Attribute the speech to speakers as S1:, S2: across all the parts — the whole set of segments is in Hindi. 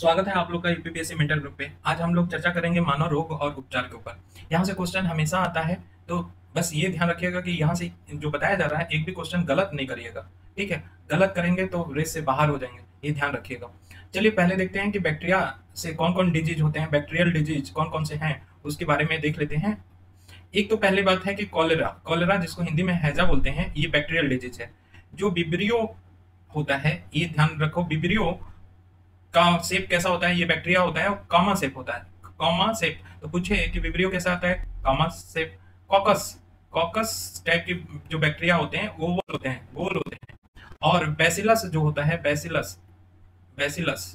S1: स्वागत है आप लोग का यूपीपीएससी मेंटल ग्रुप पे। आज हम लोग चर्चा करेंगे मानव रोग और उपचार के ऊपर। यहाँ से क्वेश्चन हमेशा आता है, तो बस ये ध्यान रखिएगा कि यहाँ से जो बताया जा रहा है एक भी क्वेश्चन गलत नहीं करिएगा। ठीक है, गलत करेंगे तो रेस से बाहर हो जाएंगे, ये ध्यान रखिएगा। चलिए पहले देखते हैं कि बैक्टीरिया से कौन कौन डिजीज होते हैं, बैक्टीरियल डिजीज कौन कौन से हैं उसके बारे में देख लेते हैं। एक तो पहली बात है कि कॉलेरा, कॉलेरा जिसको हिंदी में हैजा बोलते हैं, ये बैक्टीरियल डिजीज है। जो विब्रियो होता है, ये ध्यान रखो, विब्रियो का शेप कैसा होता है, ये बैक्टीरिया होता है और कॉमा शेप होता है। कॉमा शेप, तो पूछे कि विब्रियो कैसा आता है, comma shape. Caucus, caucus type के जो बैक्टीरिया होते हैं वो गोल होते हैं, गोल होते हैं। और बैसिलस जो होता है, बैसिलस, बैसिलस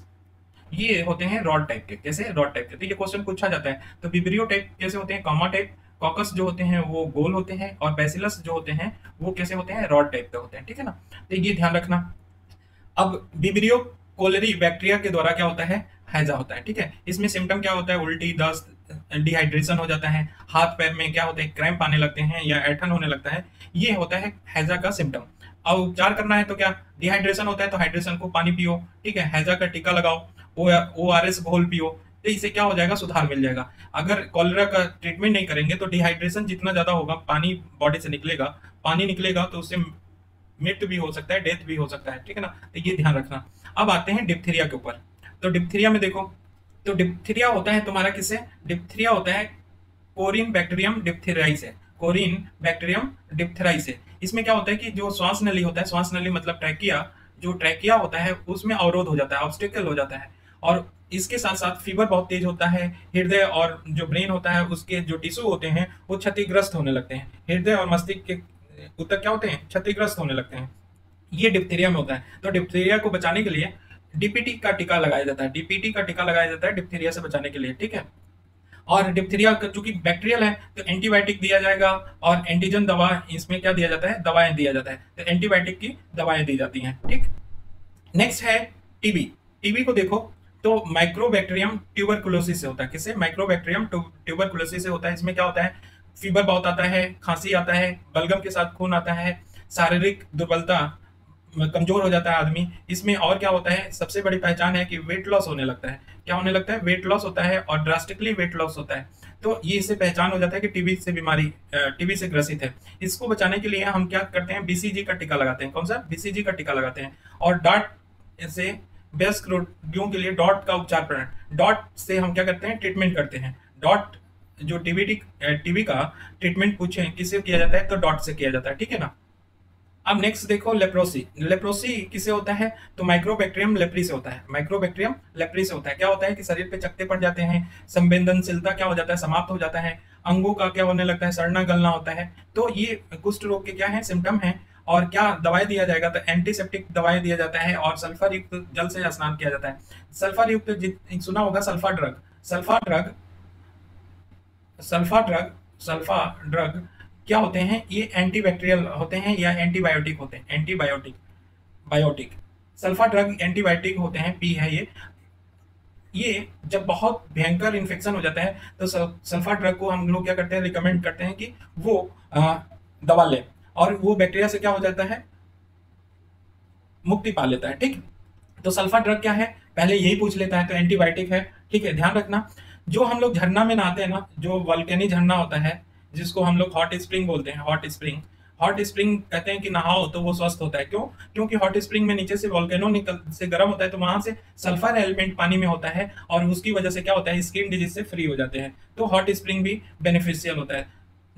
S1: ये होते हैं रॉड टाइप के। कैसे, रॉड टाइप के। तो ये क्वेश्चन पूछा जाता है। तो विब्रियो टाइप कैसे होते हैं, कॉमा टाइप। कॉकस जो होते हैं वो गोल होते हैं, और बैसिलस जो होते हैं वो कैसे होते हैं, रॉड टाइप के होते हैं। ठीक है ना, तो ये ध्यान रखना। अब विब्रियो कोलेरी बैक्टीरिया के द्वारा क्या होता है, हैजा होता है। ठीक है, इसमें सिम्टम क्या होता है, उल्टी, दस्त, डिहाइड्रेशन हो जाता है, हाथ पैर में क्या होता है, क्रैम्प आने लगते हैं या ऐठन होने लगता है, ये होता है हैजा का सिम्टम। अब उपचार करना है तो क्या, डिहाइड्रेशन होता है तो हाइड्रेशन को पानी पियो। ठीक है, हैजा का टीका लगाओ, ORS घोल पियो, तो इससे क्या हो जाएगा, सुधार मिल जाएगा। अगर कॉलेरा का ट्रीटमेंट नहीं करेंगे तो डिहाइड्रेशन जितना ज्यादा होगा, पानी बॉडी से निकलेगा, पानी निकलेगा तो उससे मृत्यु भी हो सकता है, डेथ भी हो सकता है। ठीक है ना, तो ये ध्यान रखना। अब आते हैं डिप्थीरिया के ऊपर। तो डिप्थीरिया में देखो, तो डिप्थीरिया होता है तुम्हारा किससे, डिप्थीरिया होता है कोरिन बैक्टीरियम डिप्थेराई से, कोरिन बैक्टीरियम डिप्थेराई से। इसमें क्या होता है कि जो श्वास नली होता है, श्वास नली मतलब ट्रैकिया, जो ट्रैकिया होता है उसमें अवरोध हो जाता है, ऑब्स्टेकल हो जाता है। और इसके साथ साथ फीवर बहुत तेज होता है, हृदय और जो ब्रेन होता है उसके जो टिश्यू होते हैं वो क्षतिग्रस्त होने लगते हैं, हृदय और मस्तिष्क के उत्तक क्या होते हैं, क्षतिग्रस्त होने लगते हैं। ये डिप्थीरिया में होता है। तो डिप्थीरिया को बचाने के लिए डीपीटी का टीका लगाया जाता है, डीपीटी का टीका लगाया जाता है डिप्थीरिया से बचाने के लिए। ठीक है, और डिप्थीरिया चूंकि बैक्टीरियल है तो एंटीबायोटिक दिया जाएगा, और एंटीजन दवा इसमें क्या दिया जाता है, दवाएं दिया जाता है, तो एंटीबायोटिक की दवाएं दी जाती हैं। ठीक, नेक्स्ट है टीबी। टीबी को देखो, तो माइक्रोबैक्टीरियम ट्यूबरकुलोसिस से होता है। किससे, माइक्रोबैक्टीरियम ट्यूबरकुलोसिस से होता है। इसमें क्या होता है, फीवर बहुत आता है, खांसी आता है, बलगम के साथ खून आता है, शारीरिक दुर्बलता, कमजोर हो जाता है आदमी। इसमें और क्या होता है, सबसे बड़ी पहचान है कि वेट लॉस होने लगता है। क्या होने लगता है, वेट लॉस होता है, और ड्रास्टिकली वेट लॉस होता है। तो ये इससे पहचान हो जाता है कि टीबी से बीमारी, टीबी से ग्रसित है। इसको बचाने के लिए हम क्या करते हैं, बीसीजी का टीका लगाते हैं। कौन सा, बीसीजी का टीका लगाते हैं। और डॉट से वयस्क रोगियों के लिए डॉट का उपचार प्रणाली, डॉट से हम क्या करते हैं, ट्रीटमेंट करते हैं। डॉट जो टीबी का ट्रीटमेंट पूछे किससे किया जाता है, तो डॉट से किया जाता है। ठीक है ना। अब नेक्स्ट देखो, लेप्रोसी। लेप्रोसी किसे होता है, तो माइक्रोबैक्टीरियम लेप्री से होता है, माइक्रोबैक्टीरियम लेप्री से होता है। क्या होता है कि शरीर पे चकत्ते पड़ जाते हैं, संवेदनशीलता क्या हो जाता है, समाप्त हो जाता है, अंगों का क्या होने लगता है, सड़ना गलना होता है। तो ये कुष्ठ रोग के क्या है, सिम्टम है। और क्या दवाई दिया जाएगा, तो एंटीसेप्टिक दवाई दिया जाता है, और सल्फर युक्त जल से स्नान किया जाता है। सल्फर युक्त सुना होगा, sulpha drug, sulpha drug, sulpha drug, sulpha drug क्या होते हैं, ये एंटीबैक्टीरियल होते हैं या एंटीबायोटिक होते हैं, antibiotic, biotic. Sulpha drug antibiotic होते हैं, पी है ये जब बहुत भयंकर इन्फेक्शन हो जाता है तो सल्फा ड्रग को हम लोग क्या करते हैं, रिकमेंड करते हैं कि वो दवा लें, और वो बैक्टीरिया से क्या हो जाता है, मुक्ति पा लेता है। ठीक, तो सल्फा ड्रग क्या है, पहले यही पूछ लेता है, तो एंटीबायोटिक है। ठीक है, ध्यान रखना। जो हम लोग झरना में नहाते हैं ना, जो वल्केनिक झरना होता है जिसको हम लोग हॉट स्प्रिंग बोलते हैं, हॉट स्प्रिंग, हॉट स्प्रिंग कहते हैं कि नहाओ तो वो स्वस्थ होता है। क्यों, क्योंकि हॉट स्प्रिंग में नीचे से वॉल्केनो निकल से गर्म होता है, तो वहां से सल्फर एलिमेंट पानी में होता है, और उसकी वजह से क्या होता है, स्किन डिजीज से फ्री हो जाते हैं। तो हॉट स्प्रिंग भी बेनिफिशियल होता है।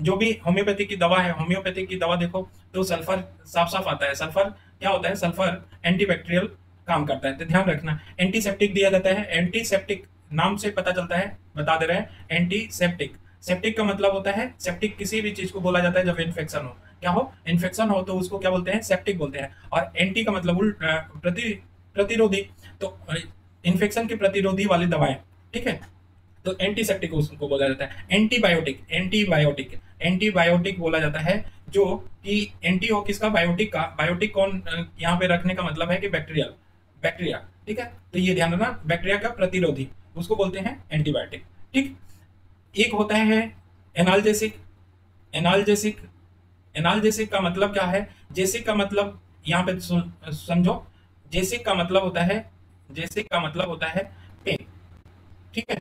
S1: जो भी होम्योपैथिक की दवा है, होम्योपैथिक की दवा देखो तो सल्फर साफ साफ आता है। सल्फर क्या होता है, सल्फर एंटीबैक्टीरियल काम करता है, तो ध्यान रखना। एंटीसेप्टिक दिया जाता है, एंटीसेप्टिक नाम से पता चलता है, बता दे रहे हैं, एंटीसेप्टिक। सेप्टिक का मतलब होता है, सेप्टिक किसी भी चीज को बोला जाता है जब इन्फेक्शन हो, क्या हो, इन्फेक्शन हो तो उसको क्या बोलते हैं, सेप्टिक बोलते हैं। और एंटी का मतलब प्रतिरोधी, तो इन्फेक्शन के प्रतिरोधी वाली दवाएं। ठीक है, तो एंटीसेप्टिक उसको बोला जाता है। एंटीबायोटिक, एंटीबायोटिक, एंटीबायोटिक बोला जाता है, जो कि एंटी हो किसका, बायोटिक का। बायोटिक कौन, यहाँ पे रखने का मतलब है कि बैक्टीरियल, बैक्टीरिया। ठीक है, तो ये ध्यान रखना, बैक्टीरिया का प्रतिरोधी उसको बोलते हैं एंटीबायोटिक। ठीक, एक होता है एनाल्जेसिक। एनाल्जेसिक, एनाल्जेसिक का मतलब क्या है, जेसिक का मतलब यहाँ पे समझो, जेसिक का मतलब होता है, जेसिक का मतलब होता है पेन, ठीक है,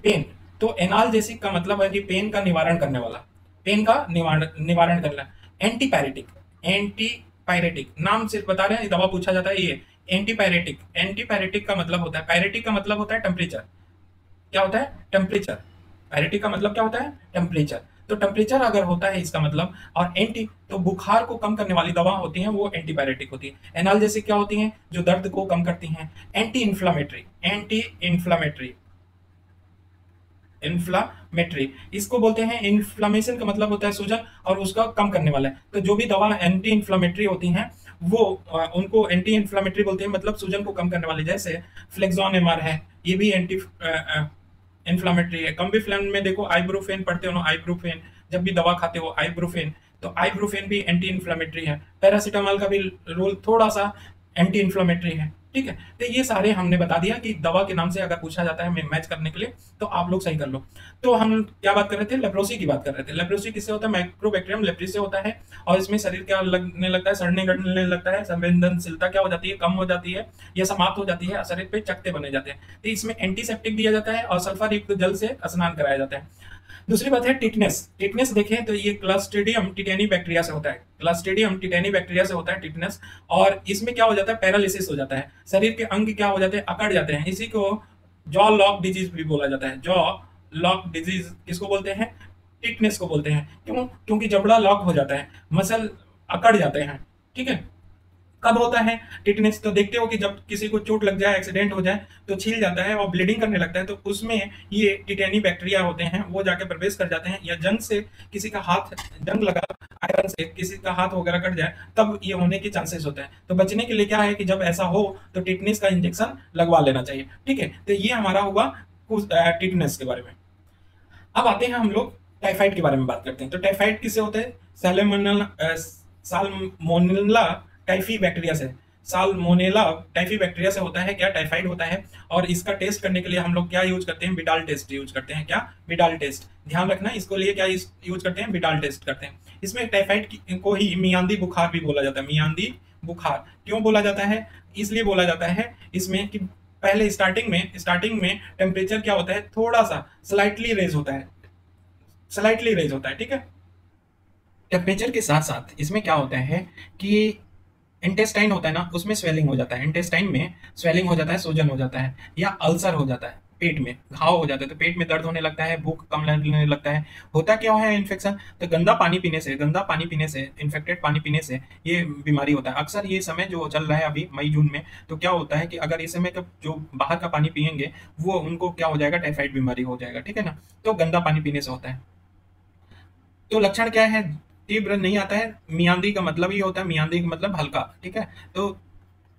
S1: पेन। तो एनाल्जेसिक का मतलब है कि पेन का निवारण करने वाला, पेन का निवारण निवारण करना। एंटीपायरेटिक, एंटीपायरेटिक नाम से बता रहे हैं, दवा पूछा जाता है ये एंटीपायरेटिक। एंटीपायरेटिक का मतलब होता है, पायरेटिक का मतलब होता है टेम्परेचर, क्या होता है टेम्परेचर, पायरेटिक का मतलब क्या होता है टेम्परेचर। तो टेम्परेचर अगर होता है इसका मतलब, और एंटी तो बुखार को कम करने वाली दवा होती हैं वो एंटीपायरेटिक होती है। एनाल्जेसिक क्या होती हैं, जो दर्द को कम करती हैं। Anti inflammatory, anti inflammatory, inflammatory इसको बोलते हैं। इन्फ्लामेशन का मतलब होता है सूजन, और उसका कम करने वाला है। तो जो भी दवा एंटी इन्फ्लामेटरी होती हैं वो उनको एंटी इन्फ्लामेटरी बोलते हैं, मतलब सूजन को कम करने वाली। जैसे फ्लेक्सोन एमआर है, ये भी एंटी इन्फ्लामेटरी है। कम्बिफ्लेम में देखो आइब्रोफेन पढ़ते हो ना, आइब्रोफेन जब भी दवा खाते हो आइब्रोफेन, तो आइब्रोफेन भी एंटी इन्फ्लामेटरी है। पैरासीटामोल का भी रोल थोड़ा सा एंटी इन्फ्लामेटरी है, ठीक है। तो ये सारे हमने बता दिया कि दवा के नाम से अगर पूछा जाता है मैच करने के लिए तो आप लोग सही कर लो। तो हम क्या बात कर रहे थे, लेप्रोसी की बात कर रहे थे। लेप्रोसी किससे होता है, माइक्रोबैक्टीरियम लेप्री से होता है। और इसमें शरीर क्या लगने लगता है, सड़ने गड़ने लगता है, संवेदनशीलता क्या हो जाती है, कम हो जाती है या समाप्त हो जाती है, शरीर पे चकते बने जाते हैं। तो इसमें एंटीसेप्टिक दिया जाता है और सल्फर युक्त जल से स्नान कराया जाता है। दूसरी बात है टिटनेस। टिटनेस देखें तो ये क्लस्ट्रीडियम टिटेनी बैक्टीरिया से होता है, क्लस्ट्रीडियम टिटेनी बैक्टीरिया से होता है टिटनेस। और इसमें क्या हो जाता है, पैरालिसिस हो जाता है, शरीर के अंग क्या हो जाते हैं, अकड़ जाते हैं। इसी को जॉ लॉक डिजीज भी बोला जाता है। जॉ लॉक डिजीज किसको बोलते हैं, टिटनेस को बोलते हैं। क्यों, क्योंकि जबड़ा लॉक हो जाता है, मसल अकड़ जाते हैं, ठीक है। कब होता है टिटनेस, तो देखते हो कि जब किसी को चोट लग जाए, एक्सीडेंट हो जाए तो छील जाता है और ब्लीडिंग करने लगता है, तो उसमें ये टिटेनी बैक्टीरिया होते हैं, वो जाके प्रवेश कर जाते हैं। या जंग से किसी का हाथ, जंग लगा आयरन से किसी का हाथ वगैरह कट जाए तब ये होने के चांसेस होते हैं। तो बचने के लिए क्या है कि जब ऐसा हो तो टिटनेस का इंजेक्शन लगवा लेना चाहिए, ठीक है। तो ये हमारा हुआ टिटनेस के बारे में। अब आते हैं हम लोग टाइफाइड के बारे में बात करते हैं। तो टाइफाइड किससे होता है, साल्मोनेला टाइफी बैक्टीरिया से, साल्मोनेला टाइफी बैक्टीरिया से होता है क्या, टाइफाइड होता है। और इसका टेस्ट करने के लिए हम लोग क्या यूज करते हैं, बिडाल टेस्ट यूज करते हैं। क्या, बिडाल टेस्ट, ध्यान रखना इसको लिए क्या यूज करते हैं, बिडाल टेस्ट करते हैं। इसमें टाइफाइड को ही मियादी बुखार भी बोला जाता है। मियादी बुखार क्यों बोला जाता है, इसलिए बोला जाता है इसमें कि पहले स्टार्टिंग में टेम्परेचर क्या होता है, थोड़ा सा स्लाइटली रेज होता है, स्लाइटली रेज होता है, ठीक है। टेम्परेचर के साथ साथ इसमें क्या होता है कि इंटेस्टाइन होता है ना, उसमें स्वेलिंग हो जाता है, इंटेस्टाइन में स्वेलिंग हो जाता है, सूजन हो जाता है, या अल्सर हो जाता है, पेट में घाव हो जाता है, तो पेट में दर्द होने लगता है, भूख कम लगने लगता है। होता क्या है इन्फेक्शन, तो गंदा पानी पीने से, गंदा पानी पीने से, इन्फेक्टेड पानी पीने से ये बीमारी होता है। अक्सर ये समय जो चल रहा है अभी मई जून में, तो क्या होता है कि अगर इस समय जो बाहर का पानी पियेंगे वो उनको क्या हो जाएगा, टाइफाइड बीमारी हो जाएगा, ठीक है ना। तो गंदा पानी पीने से होता है। तो लक्षण क्या है, तीव्र नहीं आता है, मियादी का मतलब ये होता है, मियादी का मतलब हल्का, ठीक है। तो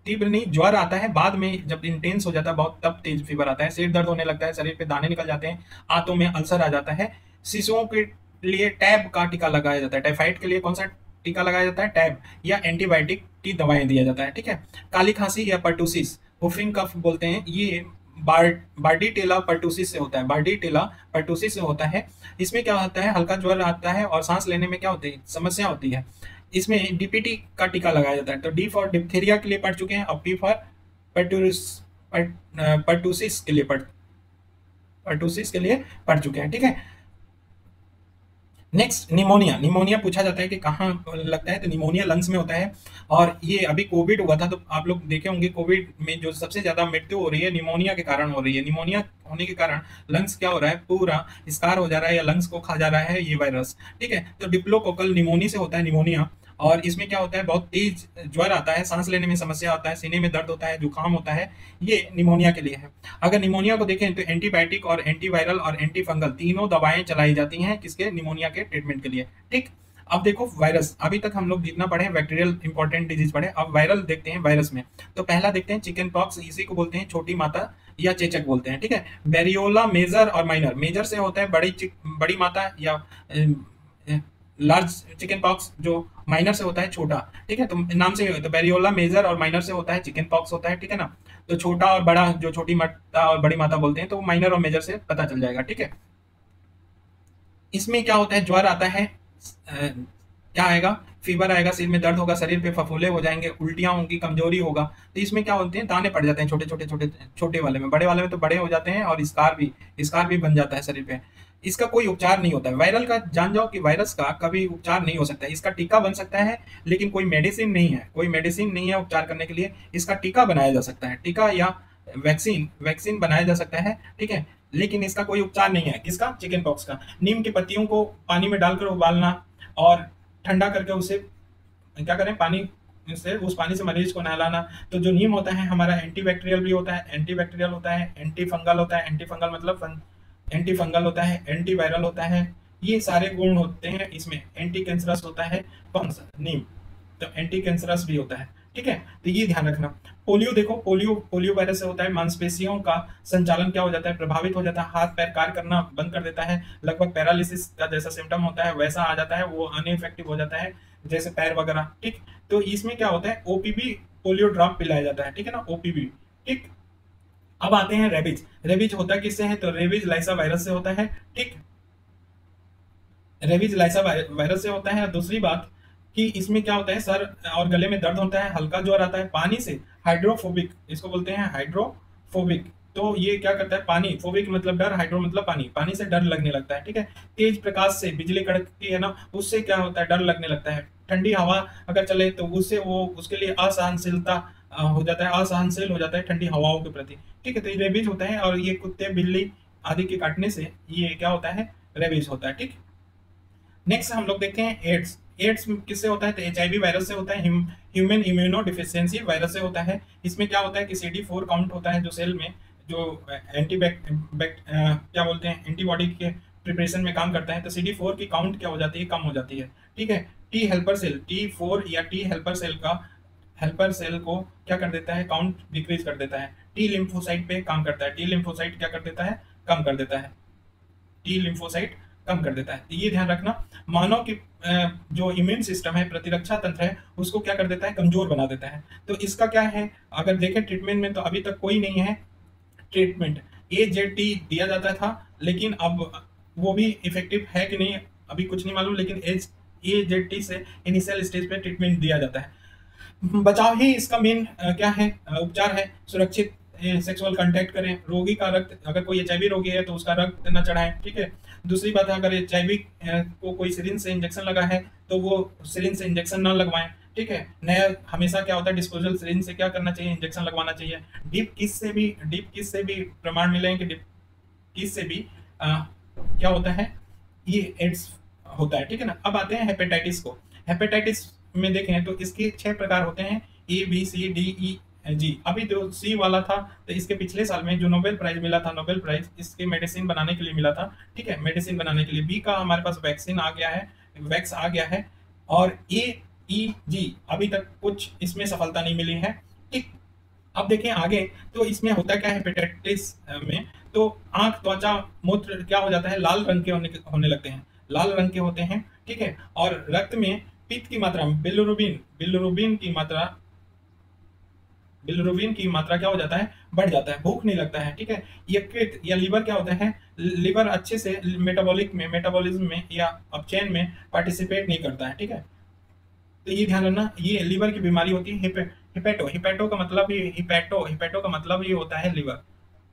S1: तीव्र नहीं, ज्वर आता है बाद में, जब इंटेंस हो जाता है बहुत तब तेज फीवर आता है, सिर दर्द होने लगता है, शरीर पे दाने निकल जाते हैं, आंतों में अल्सर आ जाता है। शिशुओं के लिए टैब का टीका लगाया जाता है। टाइफाइड के लिए कौन सा टीका लगाया जाता है, टैब, या एंटीबायोटिक की दवाएं दिया जाता है, ठीक है। काली खांसी या पर्टूसिस, हुफिंग कफ बोलते हैं, ये बार्डीटेला पर्टूसिस से होता है, बार्डीटेला पर्टूसिस से होता है। इसमें क्या होता है, हल्का ज्वर आता है और सांस लेने में क्या होती है, समस्या होती है। इसमें डीपीटी का टीका लगाया जाता है। तो डी फॉर डिप्थीरिया के लिए पढ़ चुके हैं, और पी फॉर पर्टूसिस के लिए पर्टूसिस के लिए पढ़ चुके हैं, ठीक है। नेक्स्ट निमोनिया, निमोनिया पूछा जाता है कि कहाँ लगता है, तो निमोनिया लंग्स में होता है। और ये अभी कोविड हुआ था तो आप लोग देखे होंगे, कोविड में जो सबसे ज्यादा मृत्यु हो रही है निमोनिया के कारण हो रही है। निमोनिया होने के कारण लंग्स क्या हो रहा है, पूरा स्कार हो जा रहा है या लंग्स को खा जा रहा है ये वायरस, ठीक है। तो डिप्लोकोकल निमोनी से होता है निमोनिया। और इसमें क्या होता है, बहुत तेज ज्वर आता है, सांस लेने में समस्या होता है, सीने में दर्द होता है, जुकाम होता है, ये निमोनिया के लिए है। अगर निमोनिया को देखें तो एंटीबायोटिक और एंटीवायरल और एंटीफंगल तीनों दवाएं चलाई जाती हैं किसके, निमोनिया के ट्रीटमेंट के लिए, ठीक। अब देखो वायरस, अभी तक हम लोग जितना पढ़े बैक्टीरियल इंपॉर्टेंट डिजीज पढ़े, अब वायरल देखते हैं। वायरस में तो पहला देखते हैं चिकन पॉक्स, इसी को बोलते हैं छोटी माता या चेचक बोलते हैं, ठीक है। बेरियोला मेजर और माइनर, मेजर से होता है बड़ी माता या लार्ज चिकन पॉक्स, जो माइनर से होता है छोटा, ठीक है। तो नाम से तो बेरियोला मेजर और माइनर से होता है चिकन पॉक्स होता है, ठीक है ना। तो छोटा और बड़ा, जो छोटी माता और बड़ी माता बोलते हैं, तो माइनर और मेजर से पता चल जाएगा, ठीक है। इसमें क्या होता है, ज्वर आता है, क्या आएगा? फीवर आएगा, सिर में दर्द होगा, शरीर पे फफोले हो जाएंगे, उल्टियां होंगी, कमजोरी होगा। तो इसमें क्या होते हैं, दाने पड़ जाते हैं छोटे छोटे छोटे, छोटे वाले में, बड़े वाले में तो बड़े हो जाते हैं, और स्कार भी बन जाता है शरीर पे। इसका कोई उपचार नहीं होता है। वायरल का जान जाओ कि वायरस का कभी उपचार नहीं हो सकता है। इसका टीका बन सकता है, लेकिन कोई मेडिसिन नहीं है, कोई मेडिसिन नहीं है उपचार करने के लिए। इसका टीका बनाया जा सकता है, टीका या वैक्सीन वैक्सीन बनाया जा सकता है, ठीक है, लेकिन इसका कोई उपचार नहीं है। किसका? चिकन पॉक्स का। नीम की पत्तियों को पानी में डालकर उबालना और ठंडा करके उसे क्या करें, पानी से, उस पानी से मरीज को नहलाना। तो जो नीम होता है हमारा एंटीबैक्टीरियल भी होता है, एंटीबैक्टीरियल होता है, एंटी फंगल होता है, एंटी फंगल मतलब एंटी फंगल होता है, एंटी वायरल होता है। ये सारे गुण होते हैं इसमें। एंटी कैंसरस होता है कौन सा? नीम। तो एंटी कैंसरस भी होता है, ठीक है। तो ये ध्यान रखना। पोलियो देखो, पोलियो वायरस से होता है, मांसपेशियों का संचालन क्या हो जाता है, प्रभावित हो जाता है, हाथ पैर कार्य करना बंद कर देता है, लगभग पैरालिसिस का जैसा सिम्टम होता है वैसा आ जाता है, वो अनइफेक्टिव हो जाता है, जैसे पैर वगैरह, ठीक। तो इसमें क्या होता है, ओपीवी पोलियो ड्रॉप पिलाया जाता है, ठीक है ना, ओपीवी, ठीक। अब आते हैं रेबीज। रेबीज होता किससे है? तो रेबीज लाइसा वायरस से होता है, ठीक। रेबीज लाइसा वायरस से होता है। और दूसरी बात कि इसमें क्या होता है, सर और गले में दर्द होता है, हल्का ज्वर आता है, पानी से, हाइड्रोफोबिक इसको बोलते हैं, हाइड्रोफोबिक। तो ये क्या करता है, पानी, फोबिक मतलब डर, हाइड्रो मतलब पानी, पानी से डर लगने लगता है, ठीक है। तेज प्रकाश से, बिजली कड़कती है ना, उससे क्या होता है, डर लगने लगता है। ठंडी हवा अगर चले तो उससे वो उसके लिए असहनशीलता हो जाता है, असहनशील हो जाता है ठंडी हवाओं के प्रति, ठीक है। तो ये रेबीज होता है, और ये कुत्ते बिल्ली आदि के काटने से ये क्या होता है, रेबीज होता है, ठीक। नेक्स्ट हम लोग देखते हैं एड्स। एड्स किससे होता है? तो एचआईवी वायरस से होता है, ह्यूमन इम्यूनो डिफिशियंसी वायरस से होता है। इसमें क्या होता है कि CD4 काउंट होता है जो सेल में, जो क्या बोलते हैं, एंटीबॉडी के प्रिपरेशन में काम करता है। तो CD4 की काउंट क्या हो जाती है, कम हो जाती है, ठीक है। टी हेल्पर सेल, T4 या टी हेल्पर सेल का, हेल्पर सेल को क्या कर देता है, काउंट डिक्रीज कर देता है। टी लिम्फोसाइट पे काम करता है, टी लिम्फोसाइट क्या कर देता है, कम कर देता है, टी लिम्फोसाइट कम कर देता है। तो ये ध्यान रखना। मानव की जो इम्यून सिस्टम है, प्रतिरक्षा तंत्र है, उसको क्या कर देता है, कमजोर बना देता है। तो इसका क्या है, अगर देखें ट्रीटमेंट में, तो अभी तक कोई नहीं है ट्रीटमेंट। AZT दिया जाता था, लेकिन अब वो भी इफेक्टिव है कि नहीं अभी कुछ नहीं मालूम, लेकिन AZT से इनिशियल स्टेज पे ट्रीटमेंट दिया जाता है। बचाव ही इसका मेन क्या है, उपचार है। सुरक्षित सेक्सुअल कांटेक्ट करें, रोगी का रक्त, अगर कोई एचआईवी रोगी है तो उसका रक्त न चढ़ाएं, ठीक है। दूसरी बात है, अगर एचआईवी को कोई सिरिंज से इंजेक्शन लगा है तो वो सिरिंज से इंजेक्शन ना लगवाएं, ठीक है। नया हमेशा क्या होता है, डिस्पोजल सिरिंज से क्या करना चाहिए, इंजेक्शन लगवाना चाहिए। डीप किस से भी प्रमाण मिले हैं कि डीप किस से भी क्या होता है, ये एड्स होता है, ठीक है ना। अब आते हैं हेपेटाइटिस को। हेपेटाइटिस में देखें तो इसके 6 प्रकार होते हैं, ABCDEG। अभी जो सी वाला था, तो इसके पिछले साल में जो नोबेल प्राइज मिला था, नोबेल प्राइज इसके मेडिसिन बनाने के लिए मिला था, ठीक है, मेडिसिन बनाने के लिए। बी का हमारे पास वैक्सीन आ गया है, वैक्स आ गया है। और AEG अभी तक कुछ इसमें सफलता नहीं मिली है, ठीक। अब देखें आगे, तो इसमें होता क्या है हेपेटाइटिस में, तो आंख, त्वचा, मूत्र क्या हो जाता है, लाल रंग के होने लगते हैं, लाल रंग के होते हैं, ठीक है। और रक्त में पित्त की मात्रा, बिलिरुबिन की मात्रा क्या हो जाता है, बढ़ जाता है, भूख नहीं लगता है, ठीक है। यकृत या लीवर क्या होता है, लीवर अच्छे से मेटाबॉलिज्म में या अपचयन में पार्टिसिपेट नहीं करता है, ठीक है। तो ये ध्यान रखना, ये लीवर की बीमारी होती है। हिपेटो का मतलब ये, हिपेटो का मतलब ये होता है लीवर,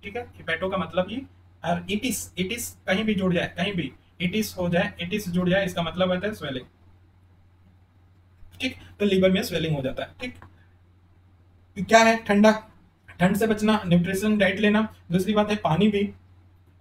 S1: ठीक है। हिपेटो का मतलब ये, और इटिस कहीं भी जुड़ जाए, कहीं भी इटिस हो जाए, इटिस जुड़ जाए, इसका मतलब होता है स्वेलिंग, ठीक। तो लीवर में स्वेलिंग हो जाता है, ठीक। क्या है, ठंड से बचना, न्यूट्रिशन डाइट लेना। दूसरी बात है पानी भी,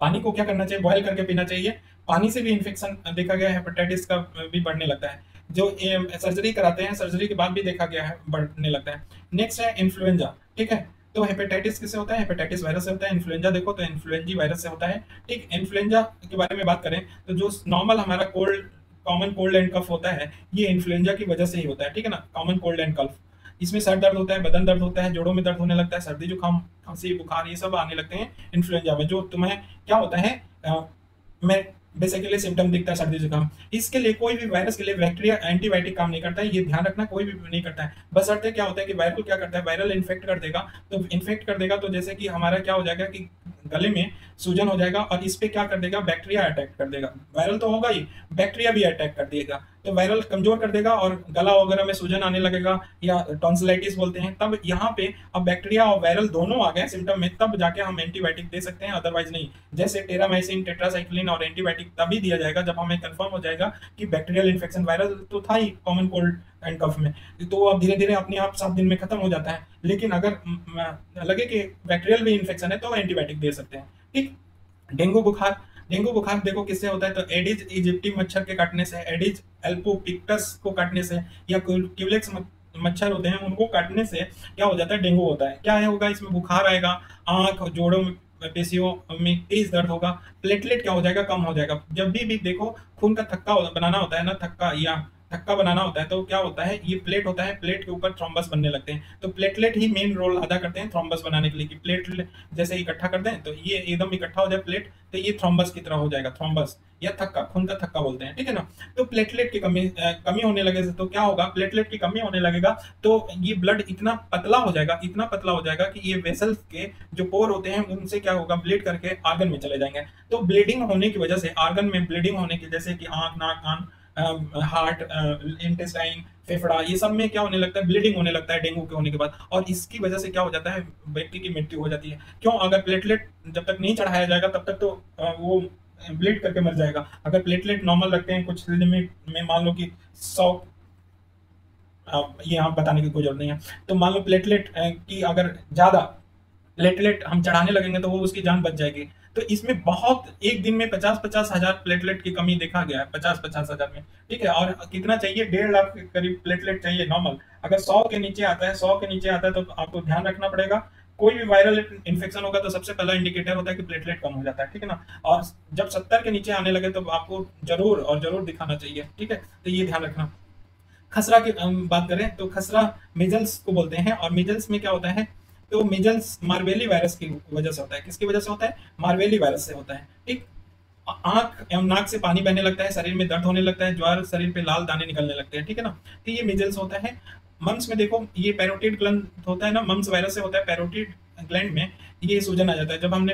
S1: पानी को क्या करना चाहिए, बॉयल करके पीना चाहिए। पानी से भी इन्फेक्शन देखा गया है, हेपेटाइटिस का भी बढ़ने लगता है। जो सर्जरी कराते हैं, सर्जरी के बाद भी देखा गया है बढ़ने लगता है। नेक्स्ट है इन्फ्लुएंजा, ठीक है। तो हेपेटाइटिस किससे होता है, हेपेटाइटिस वायरस से होता है। इन्फ्लुएंजा देखो तो इन्फ्लुएंजी वायरस से होता है, ठीक। इन्फ्लुएंजा के बारे में बात करें तो जो नॉर्मल हमारा कॉमन कोल्ड एंड कफ होता है, ये इन्फ्लुएंजा की वजह से ही होता है, ठीक है ना, कॉमन कोल्ड एंड कफ। इसमें सर दर्द होता है, बदन दर्द होता है, जोड़ों में दर्द होने लगता है, सर्दी जुकाम, खांसी, बुखार, ये सब आने लगते हैं इन्फ्लुएंजा में। जो तुम्हें क्या होता है, मैं बेसिकली सिम्टम दिखता है सर्दी जुकाम। इसके लिए कोई भी वायरस के लिए बैक्टीरिया एंटीबायोटिक काम नहीं करता है, ये ध्यान रखना, कोई भी नहीं करता है। बस क्या होता है कि वायरल क्या करता है, वायरल इन्फेक्ट कर देगा, तो इन्फेक्ट कर देगा तो जैसे कि हमारा क्या हो जाएगा कि गले में सूजन हो जाएगा और इस पे क्या कर देगा, बैक्टीरिया अटैक कर देगा। वायरल तो होगा ही, बैक्टीरिया भी अटैक कर देगा, तो वायरल कमजोर कर देगा और गला वगैरह में सूजन आने लगेगा या टॉन्सिलाइटिस बोलते हैं। तब यहाँ पे अब बैक्टीरिया और वायरल दोनों आ गए सिम्टम में, तब जाके हम एंटीबायोटिक दे सकते हैं, अदरवाइज नहीं। जैसे टेरामाइसिन, टेट्रासाइक्लिन और एंटीबायोटिक तभी दिया जाएगा जब हमें कंफर्म हो जाएगा कि बैक्टीरियल इन्फेक्शन, वायरल तो था ही कॉमन कोल्ड एंड कफ में, तो अब धीरे धीरे अपने आप 7 दिन में खत्म हो जाता है। लेकिन अगर लगे कि बैक्टीरियल भी इन्फेक्शन है तो एंटीबायोटिक दे सकते हैं, ठीक। डेंगू बुखार, डेंगू बुखार देखो किससे होता है, तो एडिज इजिप्टी मच्छर के काटने से, एडिज एल्पोपिक्टस को काटने से, या क्यूलेक्स मच्छर होते हैं उनको काटने से क्या हो जाता है, डेंगू होता है। क्या है होगा इसमें, बुखार आएगा, आंख जोड़ों में पेशियों में तेज दर्द होगा, प्लेटलेट क्या हो जाएगा, कम हो जाएगा। जब भी देखो खून का थक्का बनाना होता है ना, थक्का या थक्का बनाना होता है, तो क्या होता है, ये प्लेट होता है, प्लेट के ऊपर थ्रोम्बस बनने लगते हैं, तो प्लेटलेट ही मेन रोल अदा करते हैं थ्रोम्बस बनाने के लिए, कि प्लेट जैसे इकट्ठा कर दें तो ये एकदम इकट्ठा हो जाए प्लेट, तो ये थ्रोम्बस की तरह हो जाएगा, थ्रोम्बस या थक्का, खून का थक्का बोलते हैं, ठीक है ना। तो प्लेटलेट की कमी होने लगे तो क्या होगा, प्लेटलेट की कमी होने लगेगा तो ये ब्लड इतना पतला हो जाएगा, इतना पतला हो जाएगा कि ये वेसल्स के जो पोर होते हैं उनसे क्या होगा, ब्लीड करके आर्गन में चले जाएंगे। तो ब्लीडिंग होने की वजह से, आर्गन में ब्लीडिंग होने की, जैसे कि आंख, नाक, कान, हार्ट, इंटेस्टाइन, फेफड़ा, ये सब में क्या होने लगता है, ब्लीडिंग होने लगता है डेंगू के होने के बाद, और इसकी वजह से क्या हो जाता है, व्यक्ति की मृत्यु हो जाती है। क्यों, अगर प्लेटलेट जब तक नहीं चढ़ाया जाएगा तब तक तो वो ब्लीड करके मर जाएगा। अगर प्लेटलेट नॉर्मल रखते हैं कुछ लिमिट में, मान लो कि 100, ये यहाँ बताने की कोई जरूरत नहीं है, तो मान लो प्लेटलेट की अगर ज्यादा प्लेटलेट हम चढ़ाने लगेंगे तो वो उसकी जान बच जाएगी। तो इसमें बहुत, एक दिन में 50-50 हजार प्लेटलेट की कमी देखा गया है, 50-50 हजार में, ठीक है। और कितना चाहिए, 1.5 लाख के करीब प्लेटलेट चाहिए नॉर्मल। अगर 100 के नीचे आता है, 100 के नीचे आता है तो आपको ध्यान रखना पड़ेगा। कोई भी वायरल इन्फेक्शन होगा तो सबसे पहला इंडिकेटर होता है कि प्लेटलेट कम हो जाता है, ठीक है ना। और जब 70 के नीचे आने लगे तो आपको जरूर और जरूर दिखाना चाहिए, ठीक है। तो ये ध्यान रखना। खसरा की बात करें तो खसरा मिजल्स को बोलते हैं, और मिजल्स में क्या होता है, तो मिजल्स मार्वेली वायरस की वजह से होता है। किसकी वजह से होता है, मार्वेली वायरस से होता है, ठीक। आंख एवं नाक से पानी बहने लगता है, शरीर में दर्द होने लगता है, ज्वार, शरीर पे लाल दाने निकलने लगते हैं, ठीक है ना। तो ये मिजल्स होता है। मम्स में देखो, ये पैरोटिड ग्लैंड होता है ना, मम्स वायरस से होता है, पैरोटिड ग्लैंड में ये सूजन आ जाता है। जब हमने